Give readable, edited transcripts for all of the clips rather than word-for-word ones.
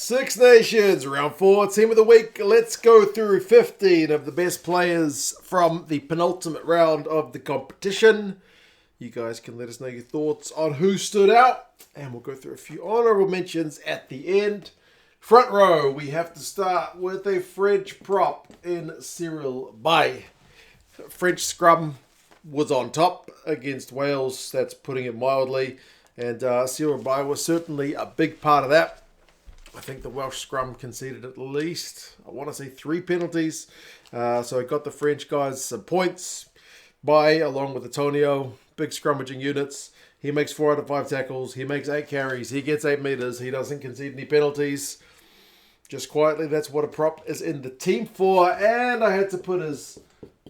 Six Nations, round 4, team of the week. Let's go through 15 of the best players from the penultimate round of the competition. You guys can let us know your thoughts on who stood out, and we'll go through a few honourable mentions at the end. Front row, we have to start with a French prop in Cyril Bay. French scrum was on top against Wales, that's putting it mildly, and Cyril Bay was certainly a big part of that. I think the Welsh scrum conceded at least, I want to say 3 penalties. So it got the French guys some points. Bay, along with Antonio, big scrummaging units. He makes 4 out of 5 tackles. He makes 8 carries. He gets 8 metres. He doesn't concede any penalties. Just quietly, that's what a prop is in the team for. And I had to put his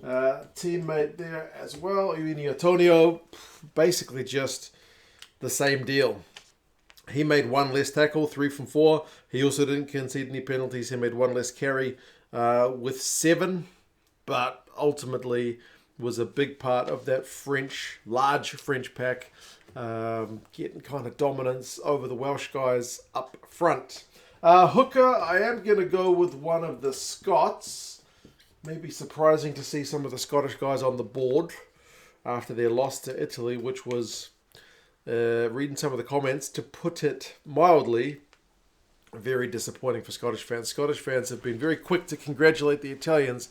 teammate there as well, Antonio. Basically just the same deal. He made 1 less tackle, 3 from 4. He also didn't concede any penalties. He made 1 less carry with 7. But ultimately was a big part of that large French pack getting kind of dominance over the Welsh guys up front. Hooker, I am going to go with one of the Scots. Maybe surprising to see some of the Scottish guys on the board after their loss to Italy, which was... reading some of the comments, to put it mildly, very disappointing for Scottish fans. Scottish fans have been very quick to congratulate the Italians,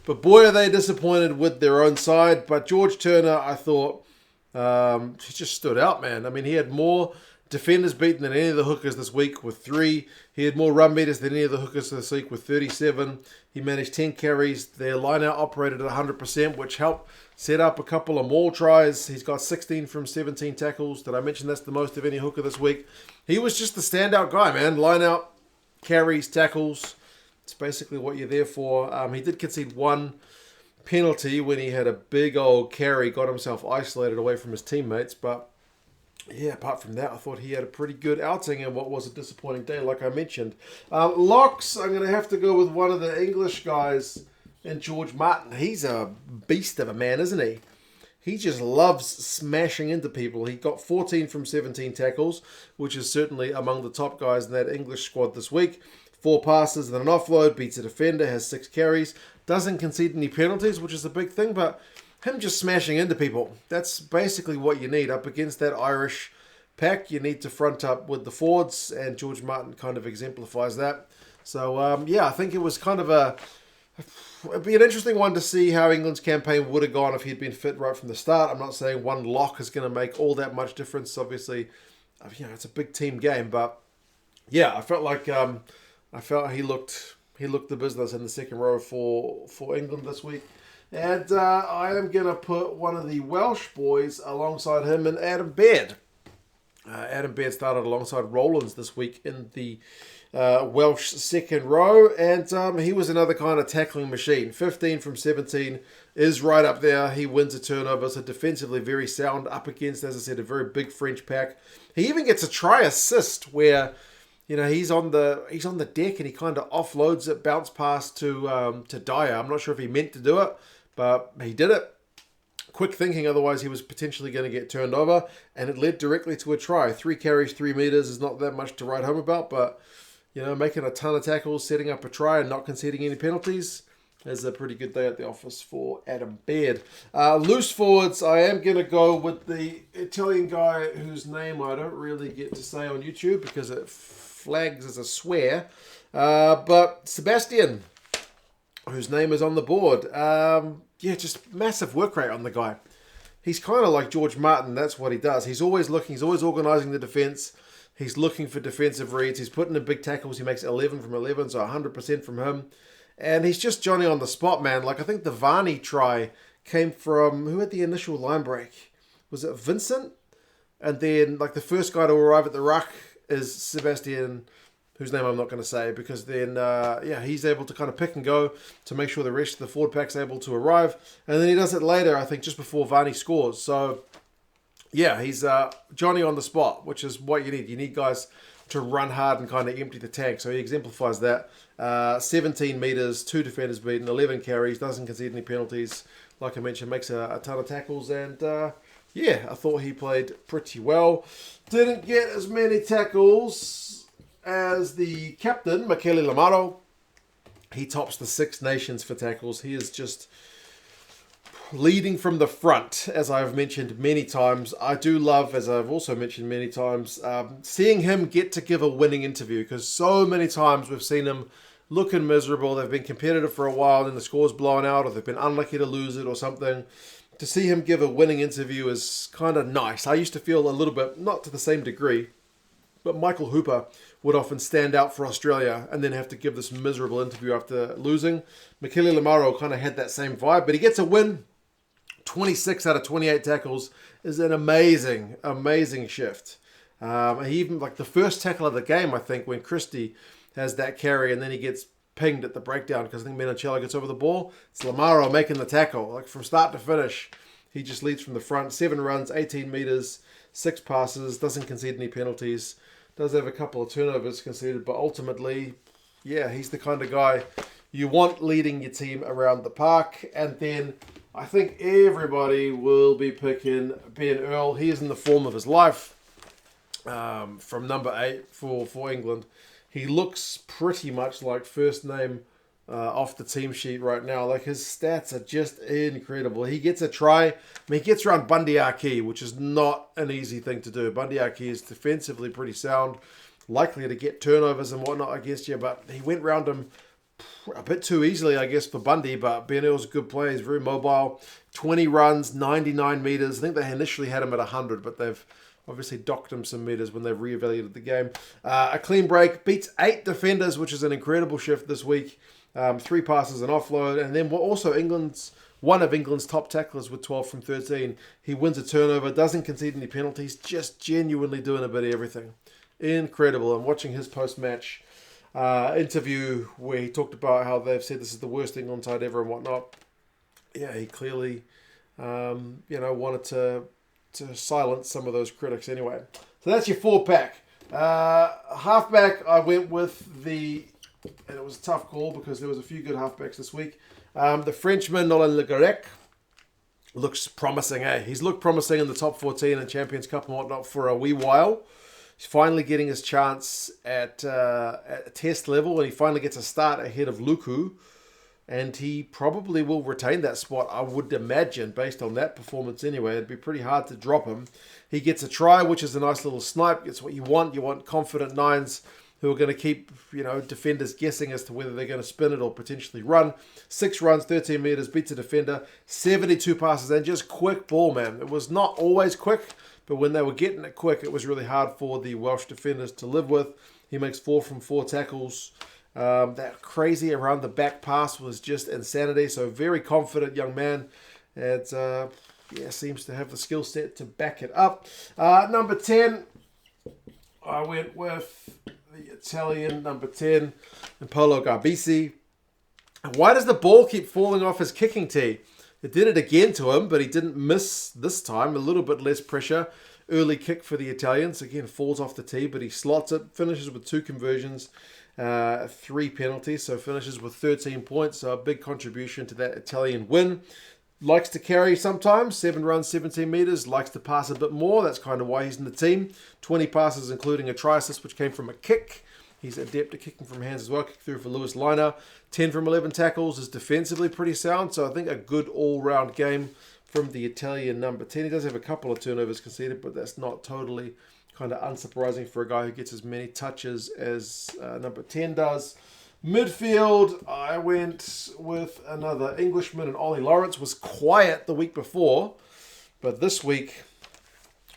but boy are they disappointed with their own side. But George Turner, I thought, he just stood out, man. I mean, he had more defenders beaten than any of the hookers this week with 3. He had more run meters than any of the hookers this week with 37. He managed 10 carries. Their line-out operated at 100%, which helped set up a couple of maul tries. He's got 16 from 17 tackles. Did I mention that's the most of any hooker this week? He was just the standout guy, man. Line-out, carries, tackles. It's basically what you're there for. He did concede 1 penalty when he had a big old carry, got himself isolated away from his teammates, but yeah, apart from that, I thought he had a pretty good outing in what was a disappointing day, like I mentioned. Locks, I'm going to have to go with one of the English guys in George Martin. He's a beast of a man, isn't he? He just loves smashing into people. He got 14 from 17 tackles, which is certainly among the top guys in that English squad this week. 4 passes and an offload, beats a defender, has 6 carries, doesn't concede any penalties, which is a big thing, but him just smashing into people, that's basically what you need. Up against that Irish pack, you need to front up with the forwards, and George Martin kind of exemplifies that. So, yeah, I think it was kind of it'd be an interesting one to see how England's campaign would have gone if he'd been fit right from the start. I'm not saying one lock is going to make all that much difference. Obviously, it's a big team game, but yeah, I felt like he looked the business in the second row for England this week. And I am going to put one of the Welsh boys alongside him and Adam Baird. Adam Baird started alongside Rowlands this week in the Welsh second row. And he was another kind of tackling machine. 15 from 17 is right up there. He wins a turnover. So defensively very sound up against, as I said, a very big French pack. He even gets a try assist where... he's on the deck and he kind of offloads it, bounce pass to Dyer. I'm not sure if he meant to do it, but he did it. Quick thinking, otherwise he was potentially going to get turned over, and it led directly to a try. 3 carries, 3 meters is not that much to write home about, but making a ton of tackles, setting up a try, and not conceding any penalties is a pretty good day at the office for Adam Baird. Loose forwards, I am going to go with the Italian guy whose name I don't really get to say on YouTube because it flags as a swear, but Sebastian, whose name is on the board. Just massive work rate on the guy. He's kind of like George Martin. That's what he does. He's always looking. He's always organising the defence. He's looking for defensive reads. He's putting in big tackles. He makes 11 from 11, so 100% from him. And he's just Johnny on the spot, man. Like, I think the Varney try came from, who had the initial line break? Was it Vincent? And then, like, the first guy to arrive at the ruck is Sebastian, whose name I'm not going to say, because then, he's able to kind of pick and go to make sure the rest of the forward pack's able to arrive. And then he does it later, I think, just before Varney scores. So, yeah, he's Johnny on the spot, which is what you need. You need guys to run hard and kind of empty the tank. So he exemplifies that. 17 metres, 2 defenders beaten, 11 carries, doesn't concede any penalties. Like I mentioned, makes a ton of tackles, and I thought he played pretty well. Didn't get as many tackles as the captain, Michele Lamaro, he tops the Six Nations for tackles. He is just leading from the front, as I've mentioned many times. I do love, as I've also mentioned many times, seeing him get to give a winning interview, because so many times we've seen him looking miserable. They've been competitive for a while and the score's blown out, or they've been unlucky to lose it or something. To see him give a winning interview is kind of nice. I used to feel a little bit, not to the same degree, but Michael Hooper would often stand out for Australia and then have to give this miserable interview after losing. Michele Lamaro kind of had that same vibe, but he gets a win. 26 out of 28 tackles is an amazing, amazing shift. He even, like the first tackle of the game, I think, when Christie has that carry and then he gets pinged at the breakdown because I think Menoncello gets over the ball. It's Lamaro making the tackle. Like from start to finish, he just leads from the front. 7 runs, 18 metres, 6 passes, doesn't concede any penalties. Does have a couple of turnovers conceded, but ultimately, yeah, he's the kind of guy you want leading your team around the park. And then I think everybody will be picking Ben Earl. He is in the form of his life from number 8 for England. He looks pretty much like first name off the team sheet right now. Like his stats are just incredible. He gets a try. I mean, he gets around Bundy Aki, which is not an easy thing to do. Bundy Aki is defensively pretty sound, likely to get turnovers and whatnot against you, but he went around him a bit too easily, I guess, for Bundy. But Ben Earl's a good player. He's very mobile. 20 runs, 99 metres. I think they initially had him at 100, but they've obviously docked him some metres when they've reevaluated the game. A clean break, beats 8 defenders, which is an incredible shift this week. 3 passes and offload. And then also one of England's top tacklers with 12 from 13. He wins a turnover, doesn't concede any penalties, just genuinely doing a bit of everything. Incredible. I'm watching his post-match interview where he talked about how they've said this is the worst England side ever and whatnot. Yeah, he clearly, wanted to silence some of those critics anyway. So that's your 4-pack. Halfback, I went with and it was a tough call because there was a few good halfbacks this week. The Frenchman, Nolan Le Garec, looks promising, eh? He's looked promising in the top 14 and Champions Cup and whatnot for a wee while. He's finally getting his chance at test level, and he finally gets a start ahead of Luku. And he probably will retain that spot, I would imagine, based on that performance anyway. It'd be pretty hard to drop him. He gets a try, which is a nice little snipe. It's what you want. You want confident 9s who are going to keep, defenders guessing as to whether they're going to spin it or potentially run. 6 runs, 13 metres, beats a defender, 72 passes, and just quick ball, man. It was not always quick, but when they were getting it quick, it was really hard for the Welsh defenders to live with. He makes 4 from 4 tackles. That crazy around the back pass was just insanity. So very confident young man. And seems to have the skill set to back it up. Number 10, I went with the Italian number 10, Paolo Garbisi. Why does the ball keep falling off his kicking tee? It did it again to him, but he didn't miss this time. A little bit less pressure. Early kick for the Italians. Again, falls off the tee, but he slots it. Finishes with 2 conversions, 3 penalties. So finishes with 13 points. So a big contribution to that Italian win. Likes to carry sometimes. 7 runs, 17 metres. Likes to pass a bit more. That's kind of why he's in the team. 20 passes, including a try assist, which came from a kick. He's adept at kicking from hands as well. Kick through for Lewis Liner. 10 from 11 tackles. Is defensively pretty sound. So I think a good all-round game from the Italian number 10. He does have a couple of turnovers conceded, but that's not totally kind of unsurprising for a guy who gets as many touches as number 10 does. Midfield, I went with another Englishman, and Ollie Lawrence was quiet the week before, but this week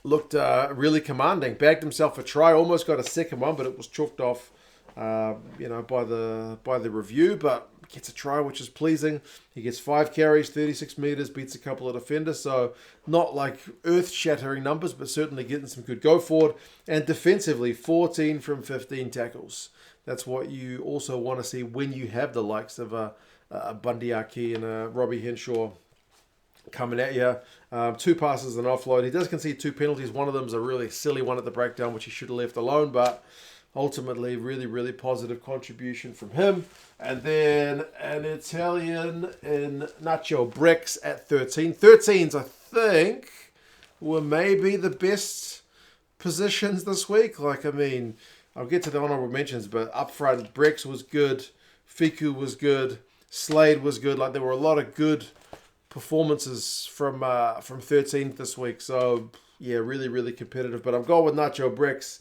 looked really commanding. Bagged himself a try, almost got a second one, but it was chalked off, by the review. But gets a try, which is pleasing. He gets 5 carries, 36 metres, beats a couple of defenders. So not like earth-shattering numbers, but certainly getting some good go forward. And defensively, 14 from 15 tackles. That's what you also want to see when you have the likes of a Bundy Aki and a Robbie Henshaw coming at you. 2 passes and offload. He does concede 2 penalties. One of them is a really silly one at the breakdown, which he should have left alone, but ultimately really, really positive contribution from him. And then an Italian in Nacho Bricks at 13. 13s, I think, were maybe the best positions this week. I'll get to the honourable mentions, but up front, Brex was good, Fiku was good, Slade was good. Like, there were a lot of good performances from 13th this week. So, yeah, really, really competitive. But I'm going with Nacho Brex.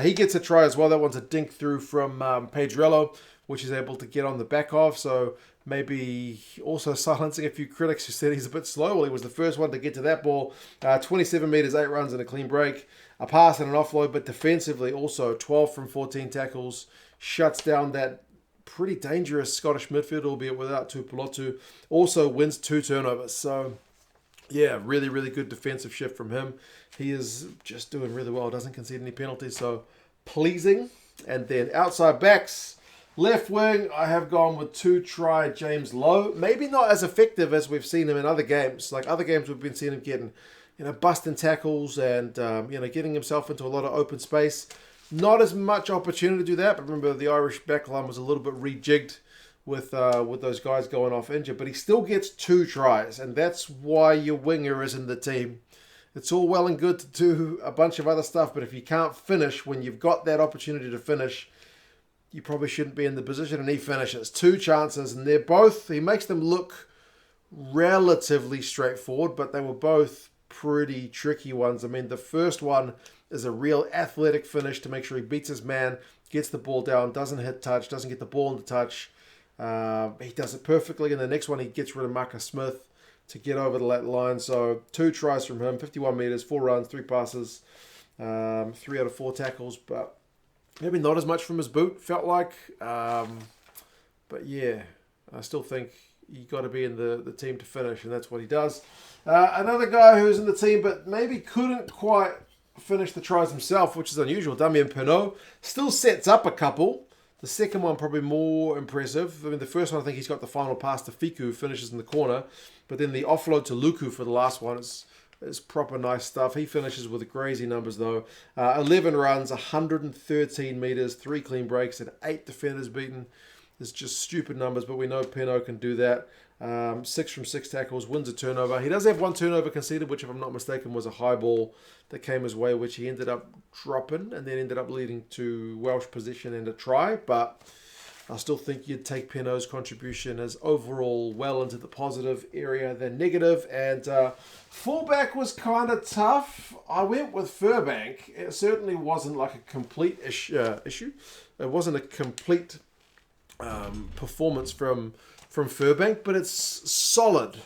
He gets a try as well. That one's a dink through from Pedrello, which is able to get on the back of. So maybe also silencing a few critics who said he's a bit slow. Well, he was the first one to get to that ball. 27 metres, 8 runs and a clean break. A pass and an offload, but defensively also 12 from 14 tackles. Shuts down that pretty dangerous Scottish midfield, albeit without Tupulotu. Also wins 2 turnovers. So, yeah, really, really good defensive shift from him. He is just doing really well. Doesn't concede any penalties, so pleasing. And then outside backs, left wing, I have gone with 2-try James Lowe. Maybe not as effective as we've seen him in other games. Like other games, we've been seeing him getting, busting tackles and, getting himself into a lot of open space. Not as much opportunity to do that, but remember the Irish backline was a little bit rejigged with those guys going off injured. But he still gets 2 tries, and that's why your winger is in the team. It's all well and good to do a bunch of other stuff, but if you can't finish when you've got that opportunity to finish, you probably shouldn't be in the position. And he finishes 2 chances, and he makes them look relatively straightforward, but they were both pretty tricky ones. I mean, the first one is a real athletic finish to make sure he beats his man, gets the ball down, doesn't hit touch, doesn't get the ball into touch. He does it perfectly. And the next one, he gets rid of Marcus Smith to get over the line. So 2 tries from him, 51 metres, 4 runs, 3 passes, 3 out of 4 tackles, but maybe not as much from his boot, felt like. But yeah, I still think you got to be in the team to finish, and that's what he does. Another guy who's in the team but maybe couldn't quite finish the tries himself, which is unusual, Damien Penaud, still sets up a couple. The second one probably more impressive. I mean, the first one, I think he's got the final pass to Fiku, who finishes in the corner, but then the offload to Luku for the last one is proper nice stuff. He finishes with crazy numbers though. 11 runs, 113 metres, 3 clean breaks, and 8 defenders beaten. It's just stupid numbers, but we know Penaud can do that. 6 from 6 tackles, wins a turnover. He does have 1 turnover conceded, which if I'm not mistaken was a high ball that came his way, which he ended up dropping and then ended up leading to Welsh possession and a try. But I still think you'd take Penaud's contribution as overall well into the positive area than negative. And fullback was kind of tough. I went with Fullback. It certainly wasn't like a complete issue. It wasn't a complete performance from Fullback, but it's solid.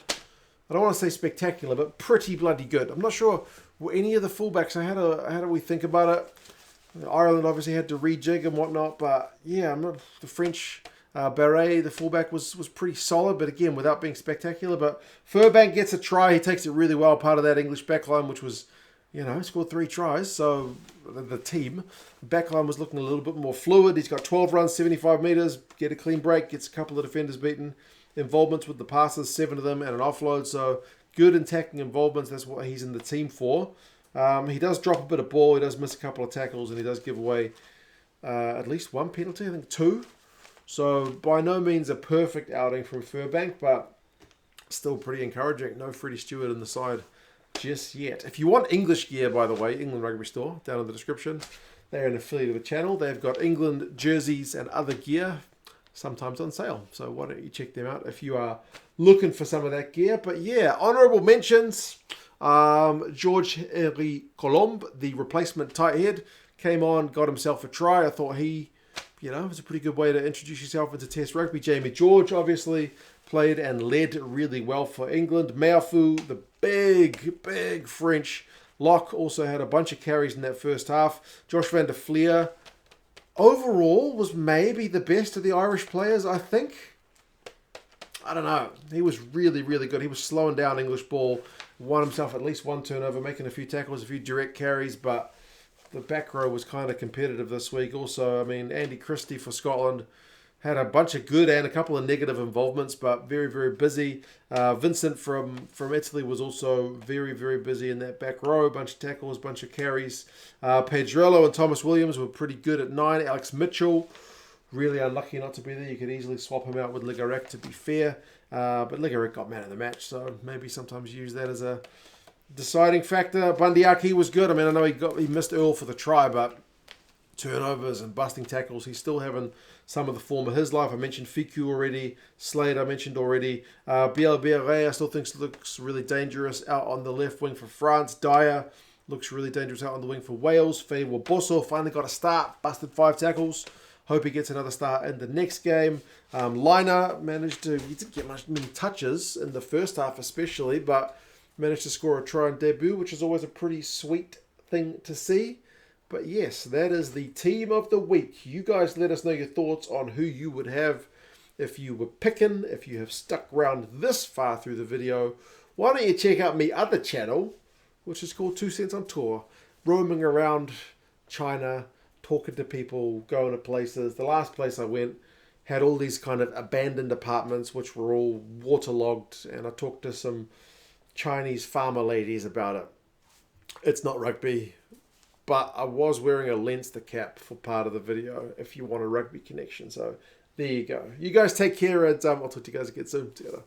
I don't want to say spectacular, but pretty bloody good. I'm not sure any of the fullbacks. How do we think about it? Ireland obviously had to rejig and whatnot, but yeah, the French Barret, the fullback, was pretty solid, but again, without being spectacular. But Fullback gets a try. He takes it really well, part of that English backline, which was, scored 3 tries. So the team backline was looking a little bit more fluid. He's got 12 runs, 75 metres, get a clean break, gets a couple of defenders beaten. Involvements with the passes, 7 of them, and an offload. So good attacking involvements. That's what he's in the team for. He does drop a bit of ball. He does miss a couple of tackles, and he does give away at least 1 penalty. I think 2. So by no means a perfect outing from Fullback, but still pretty encouraging. No Freddie Stewart in the side just yet. If you want English gear, by the way, England Rugby Store, down in the description. They're an affiliate of the channel. They've got England jerseys and other gear, sometimes on sale. So why don't you check them out if you are looking for some of that gear. But yeah, honourable mentions. George-Henri Colombe, the replacement tight head, came on, got himself a try. I thought he, was a pretty good way to introduce yourself into Test rugby. Jamie George obviously played and led really well for England. Meafu, the big French lock, also had a bunch of carries in that first half. Josh van der Fleer overall was maybe the best of the Irish players, I think. I don't know. He was really, really good. He was slowing down English ball, won himself at least 1 turnover, making a few tackles, a few direct carries, but the back row was kind of competitive this week. Also, I mean, Andy Christie for Scotland had a bunch of good and a couple of negative involvements, but very, very busy. Vincent from Italy was also very, very busy in that back row. A bunch of tackles, bunch of carries. Pedrello and Thomas Williams were pretty good at 9. Alex Mitchell, really unlucky not to be there. You could easily swap him out with Ligarek, to be fair. But Ligarek got man of the match, so maybe sometimes use that as a deciding factor. Bundyaki was good. I mean, I know he missed Earl for the try, but turnovers and busting tackles. He's still having some of the form of his life. I mentioned Fiku already. Slade I mentioned already. Bielbiere I still think looks really dangerous out on the left wing for France. Dyer looks really dangerous out on the wing for Wales. Favour Bosso finally got a start. Busted 5 tackles. Hope he gets another start in the next game. Liner he didn't get many touches in the first half especially, but managed to score a try on debut, which is always a pretty sweet thing to see. But yes, that is the team of the week. You guys let us know your thoughts on who you would have if you were picking, if you have stuck around this far through the video. Why don't you check out my other channel, which is called 2 Cents on Tour, roaming around China, talking to people, going to places. The last place I went had all these kind of abandoned apartments, which were all waterlogged, and I talked to some Chinese farmer ladies about it. It's not rugby, but I was wearing a Leinster cap for part of the video if you want a rugby connection. So there you go. You guys take care, and I'll talk to you guys again soon. Together.